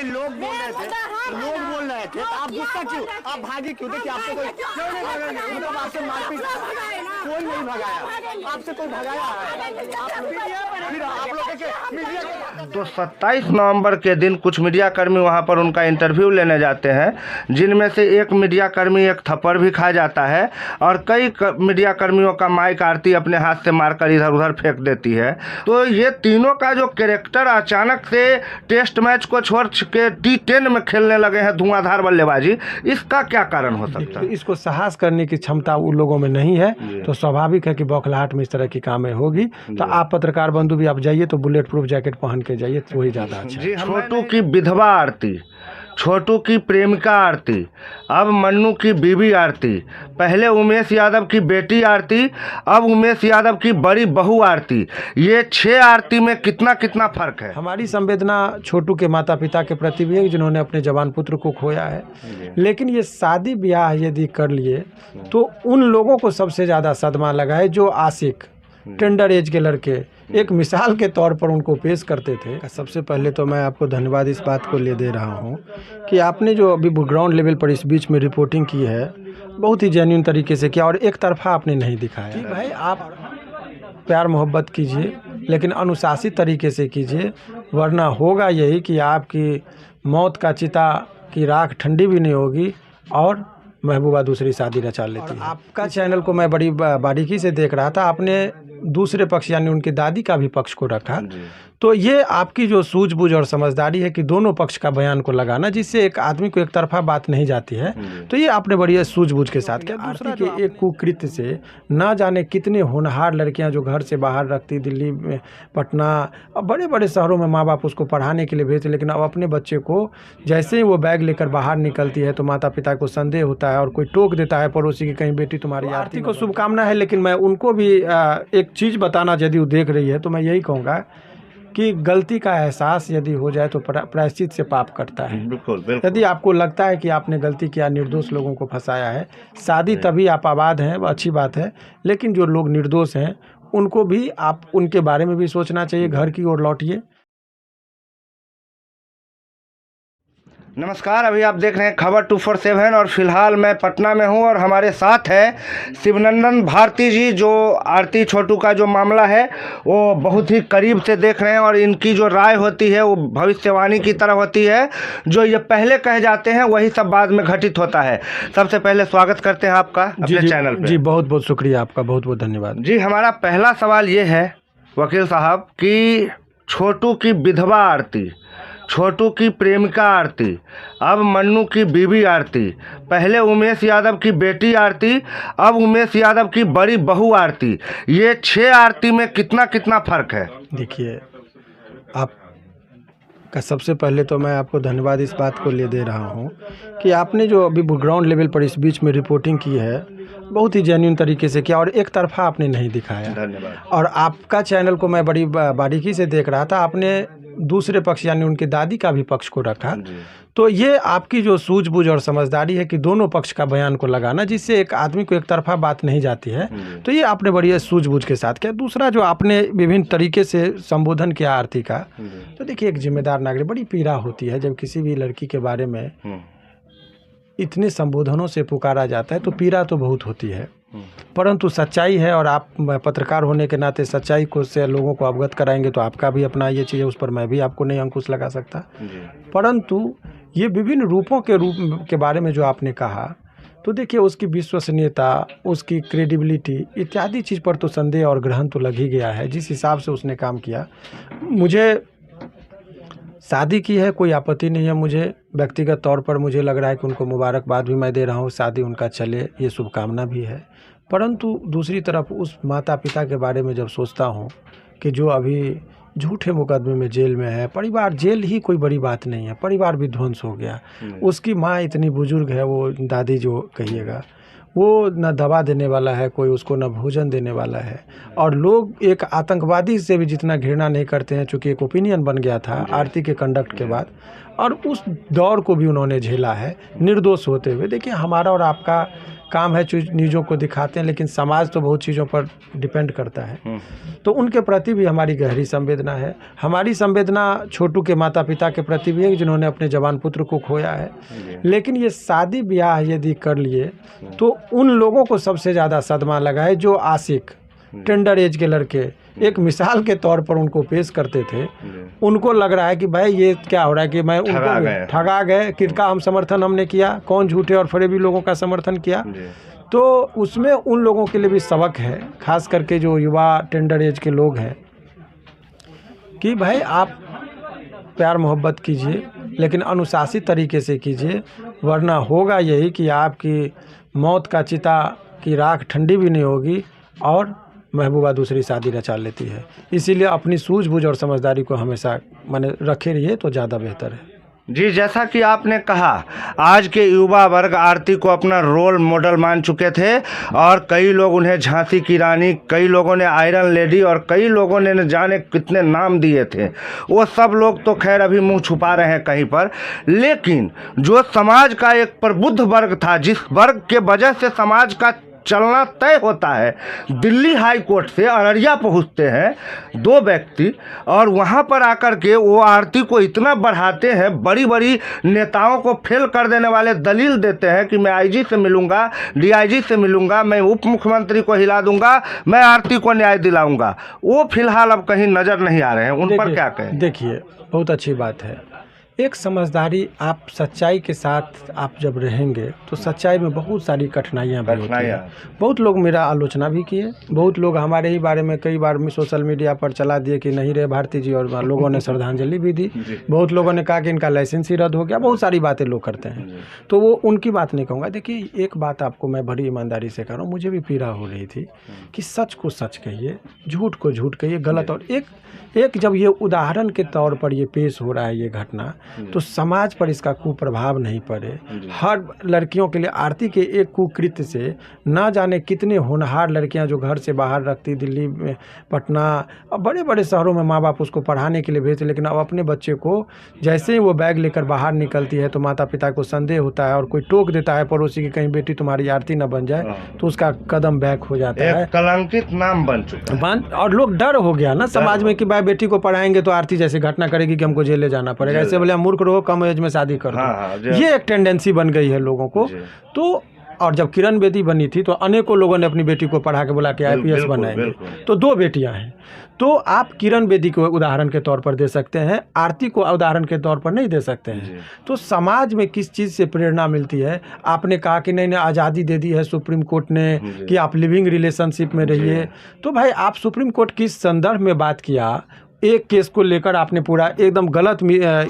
में लोग बोल रहे थे तो आप गुस्सा क्यों, आप भागे क्यों? देखिए आपसे कोई क्यों नहीं भागेंगे, मतलब आपसे मारपीट कोई नहीं भगाया, आपसे कोई भगाया है? फिर आप लोग के मीडिया तो 27 नवंबर के दिन कुछ मीडिया कर्मी वहां पर उनका इंटरव्यू लेने जाते हैं, जिनमें से एक मीडिया कर्मी एक थप्पड़ भी खा जाता है और कई मीडिया कर्मियों का माइक आरती अपने हाथ से मारकर इधर उधर फेंक देती है। तो ये तीनों का जो कैरेक्टर अचानक से टेस्ट मैच को छोड़ के T10 में खेलने लगे हैं धुआंधार बल्लेबाजी, इसका क्या कारण हो सकता है? इसको साहस करने की क्षमता उन लोगों में नहीं है, तो स्वाभाविक है कि बौखलाहट में इस तरह की कामें होगी। तो आप पत्रकार बंधु भी आप जाइए तो बुलेट प्रूफ जैकेट पहन के जाइए, तो वही ज़्यादा अच्छा है। छोटू की विधवा आरती, छोटू की प्रेमिका आरती, अब मन्नू की बीबी आरती, पहले उमेश यादव की बेटी आरती, अब उमेश यादव की बड़ी बहू आरती, ये 6 आरती में कितना कितना फर्क है। हमारी संवेदना छोटू के माता पिता के प्रति भी है, जिन्होंने अपने जवान पुत्र को खोया है। लेकिन ये शादी ब्याह यदि कर लिए तो उन लोगों को सबसे ज़्यादा सदमा लगा है जो आशिक टेंडर एज के लड़के एक मिसाल के तौर पर उनको पेश करते थे। सबसे पहले तो मैं आपको धन्यवाद इस बात को ले दे रहा हूँ कि आपने जो अभी ग्राउंड लेवल पर इस बीच में रिपोर्टिंग की है, बहुत ही जेन्युइन तरीके से किया और एक तरफा आपने नहीं दिखाया। जी भाई, आप प्यार मोहब्बत कीजिए लेकिन अनुशासित तरीके से कीजिए, वरना होगा यही कि आपकी मौत का चिता की राख ठंडी भी नहीं होगी और महबूबा दूसरी शादी रचा लेती है। आपका चैनल को मैं बड़ी बारीकी से देख रहा था, आपने दूसरे पक्ष यानी उनकी दादी का भी पक्ष को रखा। तो ये आपकी जो सूझबूझ और समझदारी है कि दोनों पक्ष का बयान को लगाना, जिससे एक आदमी को एक तरफा बात नहीं जाती है, तो ये आपने बड़ी सूझबूझ के साथ किया। दूसरा के एक कुकृत्य से ना जाने कितने होनहार लड़कियां जो घर से बाहर रखती, दिल्ली में, पटना, बड़े बड़े शहरों में माँ बाप उसको पढ़ाने के लिए भेजते, लेकिन अब अपने बच्चे को जैसे ही वो बैग लेकर बाहर निकलती है तो माता पिता को संदेह होता है और कोई टोक देता है पड़ोसी की, कहीं बेटी तुम्हारी आरती को शुभकामना है। लेकिन मैं उनको भी एक चीज़ बताना, यदि वो देख रही है तो मैं यही कहूँगा कि गलती का एहसास यदि हो जाए तो प्रायश्चित से पाप कटता है। बिल्कुल। यदि आपको लगता है कि आपने गलती किया, निर्दोष लोगों को फंसाया है, शादी तभी आप आबाद हैं, अच्छी बात है, लेकिन जो लोग निर्दोष हैं उनको भी आप उनके बारे में भी सोचना चाहिए। घर की ओर लौटिए। नमस्कार, अभी आप देख रहे हैं खबर 247 और फिलहाल मैं पटना में हूं और हमारे साथ है शिवनंदन भारती जी, जो आरती छोटू का जो मामला है वो बहुत ही करीब से देख रहे हैं और इनकी जो राय होती है वो भविष्यवाणी की तरह होती है। जो ये पहले कह जाते हैं वही सब बाद में घटित होता है। सबसे पहले स्वागत करते हैं आपका अपने चैनल पे। जी बहुत बहुत शुक्रिया आपका, बहुत बहुत धन्यवाद। जी, हमारा पहला सवाल ये है वकील साहब कि छोटू की विधवा आरती, छोटू की प्रेमिका आरती, अब मन्नू की बीबी आरती, पहले उमेश यादव की बेटी आरती, अब उमेश यादव की बड़ी बहू आरती, ये 6 आरती में कितना कितना फर्क है? देखिए, आपका सबसे पहले तो मैं आपको धन्यवाद इस बात को ले दे रहा हूँ कि आपने जो अभी ग्राउंड लेवल पर इस बीच में रिपोर्टिंग की है, बहुत ही जेन्युइन तरीके से किया और एक तरफा आपने नहीं दिखाया। धन्यवाद। और आपका चैनल को मैं बड़ी बारीकी से देख रहा था, आपने दूसरे पक्ष यानी उनकी दादी का भी पक्ष को रखा। तो ये आपकी जो सूझबूझ और समझदारी है कि दोनों पक्ष का बयान को लगाना, जिससे एक आदमी को एक तरफा बात नहीं जाती है, तो ये आपने बड़ी सूझबूझ के साथ किया। दूसरा, जो आपने विभिन्न तरीके से संबोधन किया आरती का, तो देखिए एक जिम्मेदार नागरिक, बड़ी पीड़ा होती है जब किसी भी लड़की के बारे में इतने संबोधनों से पुकारा जाता है, तो पीड़ा तो बहुत होती है, परंतु सच्चाई है और आप पत्रकार होने के नाते सच्चाई को से लोगों को अवगत कराएंगे तो आपका भी अपना ये चीज़ है, उस पर मैं भी आपको नहीं अंकुश लगा सकता। परंतु ये विभिन्न रूपों के बारे में जो आपने कहा, तो देखिए उसकी विश्वसनीयता, उसकी क्रेडिबिलिटी इत्यादि चीज़ पर तो संदेह और ग्रहण तो लग ही गया है। जिस हिसाब से उसने काम किया, मुझे शादी की है, कोई आपत्ति नहीं है। मुझे व्यक्तिगत तौर पर मुझे लग रहा है कि उनको मुबारकबाद भी मैं दे रहा हूँ, शादी उनका चले, ये शुभकामना भी है। परंतु दूसरी तरफ उस माता पिता के बारे में जब सोचता हूँ कि जो अभी झूठे मुकदमे में जेल में है, परिवार, जेल ही कोई बड़ी बात नहीं है, परिवार भी ध्वंस हो गया। उसकी माँ इतनी बुजुर्ग है, वो दादी जो कहिएगा, वो न दवा देने वाला है कोई, उसको न भोजन देने वाला है। और लोग एक आतंकवादी से भी जितना घृणा नहीं करते हैं, चूँकि एक ओपिनियन बन गया था आरती के कंडक्ट के बाद, और उस दौर को भी उन्होंने झेला है निर्दोष होते हुए। देखिए, हमारा और आपका काम है चीज़ों को दिखाते हैं, लेकिन समाज तो बहुत चीज़ों पर डिपेंड करता है। तो उनके प्रति भी हमारी गहरी संवेदना है। हमारी संवेदना छोटू के माता पिता के प्रति भी है जिन्होंने अपने जवान पुत्र को खोया है। लेकिन ये शादी ब्याह यदि कर लिए तो उन लोगों को सबसे ज़्यादा सदमा लगा है जो आशिक टेंडर एज के लड़के एक मिसाल के तौर पर उनको पेश करते थे। उनको लग रहा है कि भाई ये क्या हो रहा है कि मैं उनको ठगा गए, किसका हम समर्थन हमने किया, कौन झूठे और फरेबी लोगों का समर्थन किया। तो उसमें उन लोगों के लिए भी सबक है, खास करके जो युवा टेंडर एज के लोग हैं, कि भाई आप प्यार मोहब्बत कीजिए लेकिन अनुशासित तरीके से कीजिए, वरना होगा यही कि आपकी मौत का चिता की राख ठंडी भी नहीं होगी और महबूबा दूसरी शादी रचा लेती है। इसीलिए अपनी सूझबूझ और समझदारी को हमेशा माने रखे रहिए तो ज़्यादा बेहतर है। जी, जैसा कि आपने कहा, आज के युवा वर्ग आरती को अपना रोल मॉडल मान चुके थे और कई लोग उन्हें झांसी की रानी, कई लोगों ने आयरन लेडी और कई लोगों ने न जाने कितने नाम दिए थे। वो सब लोग तो खैर अभी मुंह छुपा रहे हैं कहीं पर, लेकिन जो समाज का एक प्रबुद्ध वर्ग था, जिस वर्ग के वजह से समाज का चलना तय होता है, दिल्ली हाई कोर्ट से अररिया पहुंचते हैं दो व्यक्ति और वहां पर आकर के वो आरती को इतना बढ़ाते हैं, बड़ी बड़ी नेताओं को फेल कर देने वाले दलील देते हैं कि मैं आईजी से मिलूंगा, डीआईजी से मिलूंगा, मैं उप मुख्यमंत्री को हिला दूंगा, मैं आरती को न्याय दिलाऊंगा। वो फिलहाल अब कहीं नजर नहीं आ रहे हैं, उन पर क्या कहें? देखिए, बहुत अच्छी बात है। एक समझदारी, आप सच्चाई के साथ आप जब रहेंगे तो सच्चाई में बहुत सारी कठिनाइयाँ भी होती हैं। बहुत लोग मेरा आलोचना भी किए, बहुत लोग हमारे ही बारे में कई बार सोशल मीडिया पर चला दिए कि नहीं रहे भारती जी, और लोगों ने श्रद्धांजलि भी दी। बहुत लोगों ने कहा कि इनका लाइसेंस ही रद्द हो गया। बहुत सारी बातें लोग करते हैं, तो वो उनकी बात नहीं कहूँगा। देखिए, एक बात आपको मैं बड़ी ईमानदारी से कह रहा हूँ, मुझे भी पीड़ा हो रही थी कि सच को सच कहिए, झूठ को झूठ कहिए, गलत। और एक जब ये उदाहरण के तौर पर ये पेश हो रहा है ये घटना, तो समाज पर इसका कुप्रभाव नहीं पड़े। हर लड़कियों के लिए आरती के एक कुकृत्य से ना जाने कितने होनहार लड़कियां जो घर से बाहर रखती, दिल्ली में, पटना और बड़े बड़े शहरों में माँ बाप उसको पढ़ाने के लिए भेजते, लेकिन अब अपने बच्चे को जैसे ही वो बैग लेकर बाहर निकलती है तो माता पिता को संदेह होता है और कोई टोक देता है पड़ोसी की, कहीं बेटी तुम्हारी आरती न बन जाए, तो उसका कदम बैक हो जाता है। कलंकित नाम बन चुका है और लोग डर हो गया ना समाज में कि भाई बेटी को पढ़ाएंगे तो आरती जैसी घटना करेगी कि हमको जेल ले जाना पड़ेगा, ऐसे बोले मूर्ख रहो, कम एज में शादी कर दो। ये एक टेंडेंसी बन गई है लोगों को। तो और जब किरण बेदी बनी थी तो अनेकों लोगों ने अपनी बेटी को पढ़ा के बोला कि IPS बनाएंगे। तो दो बेटियां हैं, तो आप किरण बेदी को उदाहरण के तौर पर दे सकते हैं, आरती को उदाहरण के तौर पर नहीं दे सकते हैं। तो समाज में किस चीज़ से प्रेरणा मिलती है? आपने कहा कि नहीं आज़ादी दे दी है सुप्रीम कोर्ट ने कि आप लिविंग रिलेशनशिप में रहिए। तो भाई, आप सुप्रीम कोर्ट किस संदर्भ में बात किया? एक केस को लेकर आपने पूरा एकदम गलत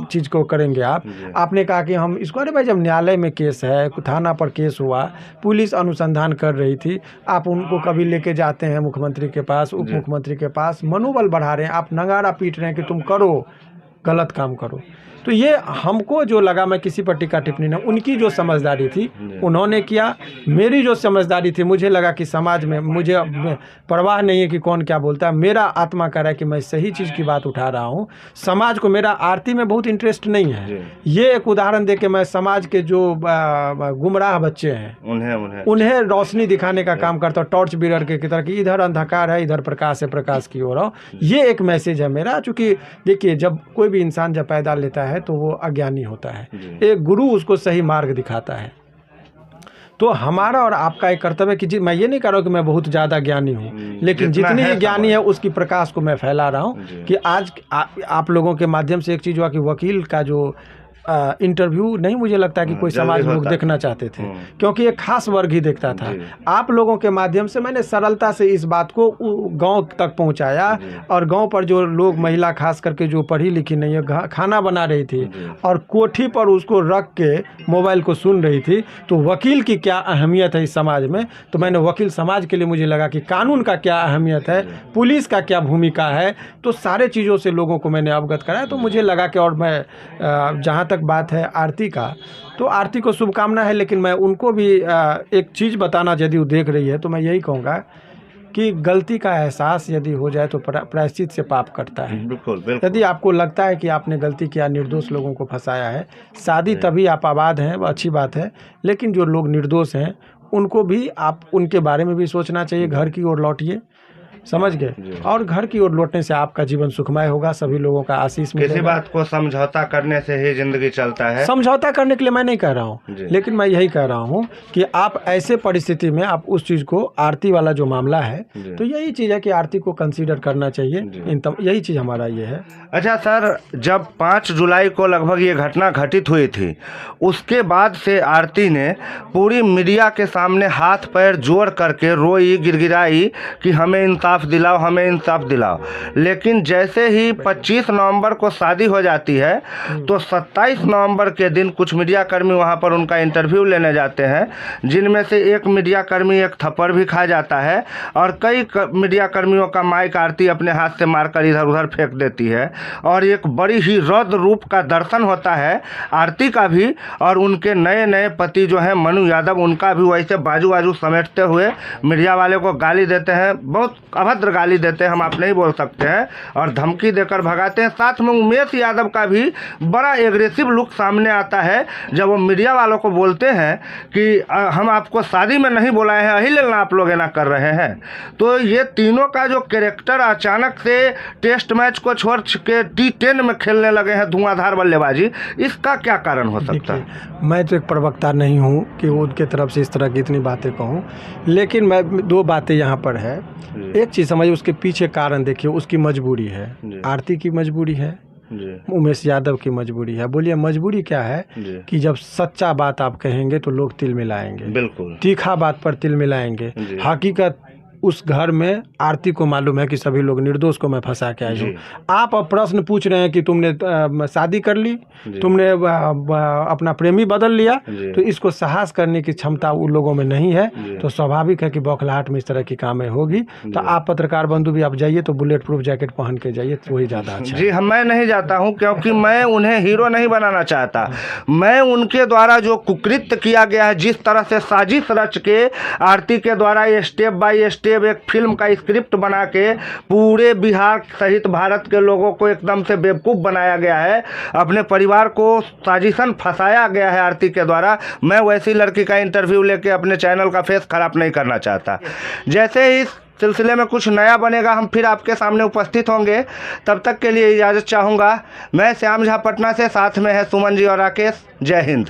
चीज़ को करेंगे आपने कहा कि हम इसको, अरे भाई, जब न्यायालय में केस है, थाना पर केस हुआ, पुलिस अनुसंधान कर रही थी, आप उनको कभी लेके जाते हैं मुख्यमंत्री के पास, उप मुख्यमंत्री के पास, मनोबल बढ़ा रहे हैं, आप नगारा पीट रहे हैं कि तुम करो, गलत काम करो। तो ये हमको जो लगा, मैं किसी पर टीका टिप्पणी नहीं, उनकी जो समझदारी थी उन्होंने किया, मेरी जो समझदारी थी, मुझे लगा कि समाज में मुझे परवाह नहीं है कि कौन क्या बोलता है, मेरा आत्मा कह रहा है कि मैं सही चीज़ की बात उठा रहा हूँ। समाज को मेरा आरती में बहुत इंटरेस्ट नहीं है। ये एक उदाहरण दे के मैं समाज के जो गुमराह बच्चे हैं उन्हें रोशनी दिखाने का काम करता हूँ, टॉर्च बीरर के तरह की, इधर अंधकार है, इधर प्रकाश है, प्रकाश की ओर आओ। ये एक मैसेज है मेरा। चूँकि देखिए, जब कोई भी इंसान जब पैदा लेता है तो वो अज्ञानी होता है, एक गुरु उसको सही मार्ग दिखाता है। तो हमारा और आपका एक कर्तव्य कि मैं ये नहीं कह रहा हूँ कि मैं बहुत ज़्यादा ज्ञानी हूँ, लेकिन जितनी ही ज्ञानी है उसकी प्रकाश को मैं फैला रहा हूँ। कि आज आप लोगों के माध्यम से एक चीज़ हुआ कि वकील का जो इंटरव्यू नहीं मुझे लगता कि कोई समाज लोग देखना चाहते थे, क्योंकि एक खास वर्ग ही देखता था। आप लोगों के माध्यम से मैंने सरलता से इस बात को गांव तक पहुंचाया, और गांव पर जो लोग, महिला खास करके जो पढ़ी लिखी नहीं है, खाना बना रही थी और कोठी पर उसको रख के मोबाइल को सुन रही थी, तो वकील की क्या अहमियत है इस समाज में। तो मैंने वकील समाज के लिए मुझे लगा कि कानून का क्या अहमियत है, पुलिस का क्या भूमिका है, तो सारे चीज़ों से लोगों को मैंने अवगत कराया। तो मुझे लगा कि, और मैं जहाँ तक बात है आरती का, तो आरती को शुभकामना है, लेकिन मैं उनको भी एक चीज़ बताना, यदि वो देख रही है तो मैं यही कहूँगा कि गलती का एहसास यदि हो जाए तो प्रायश्चित से पाप कटता है। बिल्कुल। यदि आपको लगता है कि आपने गलती किया, निर्दोष लोगों को फंसाया है, शादी तभी आप आबाद हैं, वो अच्छी बात है, लेकिन जो लोग निर्दोष हैं उनको भी आप उनके बारे में भी सोचना चाहिए, घर की ओर लौटिए, समझ गए, और घर की ओर लौटने से आपका जीवन सुखमय होगा, सभी लोगों का आशीष मिलेगा। किसी बात को समझौता करने से ही जिंदगी चलता है। समझौता करने के लिए मैं नहीं कह रहा हूँ, लेकिन मैं यही कह रहा हूँ कि आप ऐसे परिस्थिति में आप उस चीज़ को, आरती वाला जो मामला है, तो यही चीज़ है कि आरती को कंसीडर करना चाहिए, यही चीज़ हमारा ये है। अच्छा सर, जब 5 जुलाई को लगभग ये घटना घटित हुई थी, उसके बाद से आरती ने पूरी मीडिया के सामने हाथ पैर जोड़ करके रोई, गिड़गिड़ाई कि हमें इंसाफ दिलाओ, हमें इंसाफ दिलाओ। लेकिन जैसे ही 25 नवंबर को शादी हो जाती है, तो 27 नवंबर के दिन कुछ मीडिया कर्मी वहां पर उनका इंटरव्यू लेने जाते हैं, जिनमें से एक मीडिया कर्मी एक थप्पड़ भी खा जाता है और कई मीडिया कर्मियों का माइक आरती अपने हाथ से मारकर इधर उधर फेंक देती है। और एक बड़ी ही रौद्र रूप का दर्शन होता है आरती का भी, और उनके नए नए पति जो हैं मनु यादव, उनका भी वैसे बाजू बाजू समेटते हुए मीडिया वाले को गाली देते हैं, बहुत अभद्र गाली देते हैं, हम आप नहीं बोल सकते हैं, और धमकी देकर भगाते हैं। साथ में उमेश यादव का भी बड़ा एग्रेसिव लुक सामने आता है जब वो मीडिया वालों को बोलते हैं कि हम आपको शादी में नहीं बुलाए हैं, यही लेना आप लोग ना कर रहे हैं। तो ये तीनों का जो कैरेक्टर अचानक से टेस्ट मैच को छोड़ के T10 में खेलने लगे हैं धुआंधार बल्लेबाजी, इसका क्या कारण हो सकता है? मैं तो एक प्रवक्ता नहीं हूँ कि उनके तरफ से इस तरह की इतनी बातें कहूँ, लेकिन मैं 2 बातें यहाँ पर है। एक चीज़ समझिए, उसके पीछे कारण देखिए, उसकी मजबूरी है, आरती की मजबूरी है, उमेश यादव की मजबूरी है। बोलिए मजबूरी क्या है कि जब सच्चा बात आप कहेंगे तो लोग तिल मिलाएंगे, बिल्कुल तीखा बात पर तिल मिलाएंगे। हकीकत उस घर में आरती को मालूम है कि सभी लोग निर्दोष को मैं फंसा के आई हूँ। आप अब प्रश्न पूछ रहे हैं कि तुमने शादी कर ली, तुमने अपना प्रेमी बदल लिया, तो इसको साहस करने की क्षमता उन लोगों में नहीं है, तो स्वाभाविक है कि बौखलाहट में इस तरह की कामें होगी। तो आप पत्रकार बंधु भी आप जाइए तो बुलेट प्रूफ जैकेट पहन के जाइए, तो वही ज़्यादा अच्छा जी। मैं नहीं जाता हूँ क्योंकि मैं उन्हें हीरो नहीं बनाना चाहता। मैं उनके द्वारा जो कुकृत्य किया गया है, जिस तरह से साजिश रच के आरती के द्वारा स्टेप बाय स्टेप एक फिल्म का स्क्रिप्ट बना के पूरे बिहार सहित भारत के लोगों को एकदम से बेवकूफ़ बनाया गया है, अपने परिवार को साजिशन फंसाया गया है आरती के द्वारा, मैं वैसी लड़की का इंटरव्यू लेके अपने चैनल का फेस खराब नहीं करना चाहता। जैसे ही इस सिलसिले में कुछ नया बनेगा, हम फिर आपके सामने उपस्थित होंगे। तब तक के लिए इजाज़त चाहूँगा। मैं श्याम झा पटना से, साथ में है सुमन जी और राकेश। जय हिंद।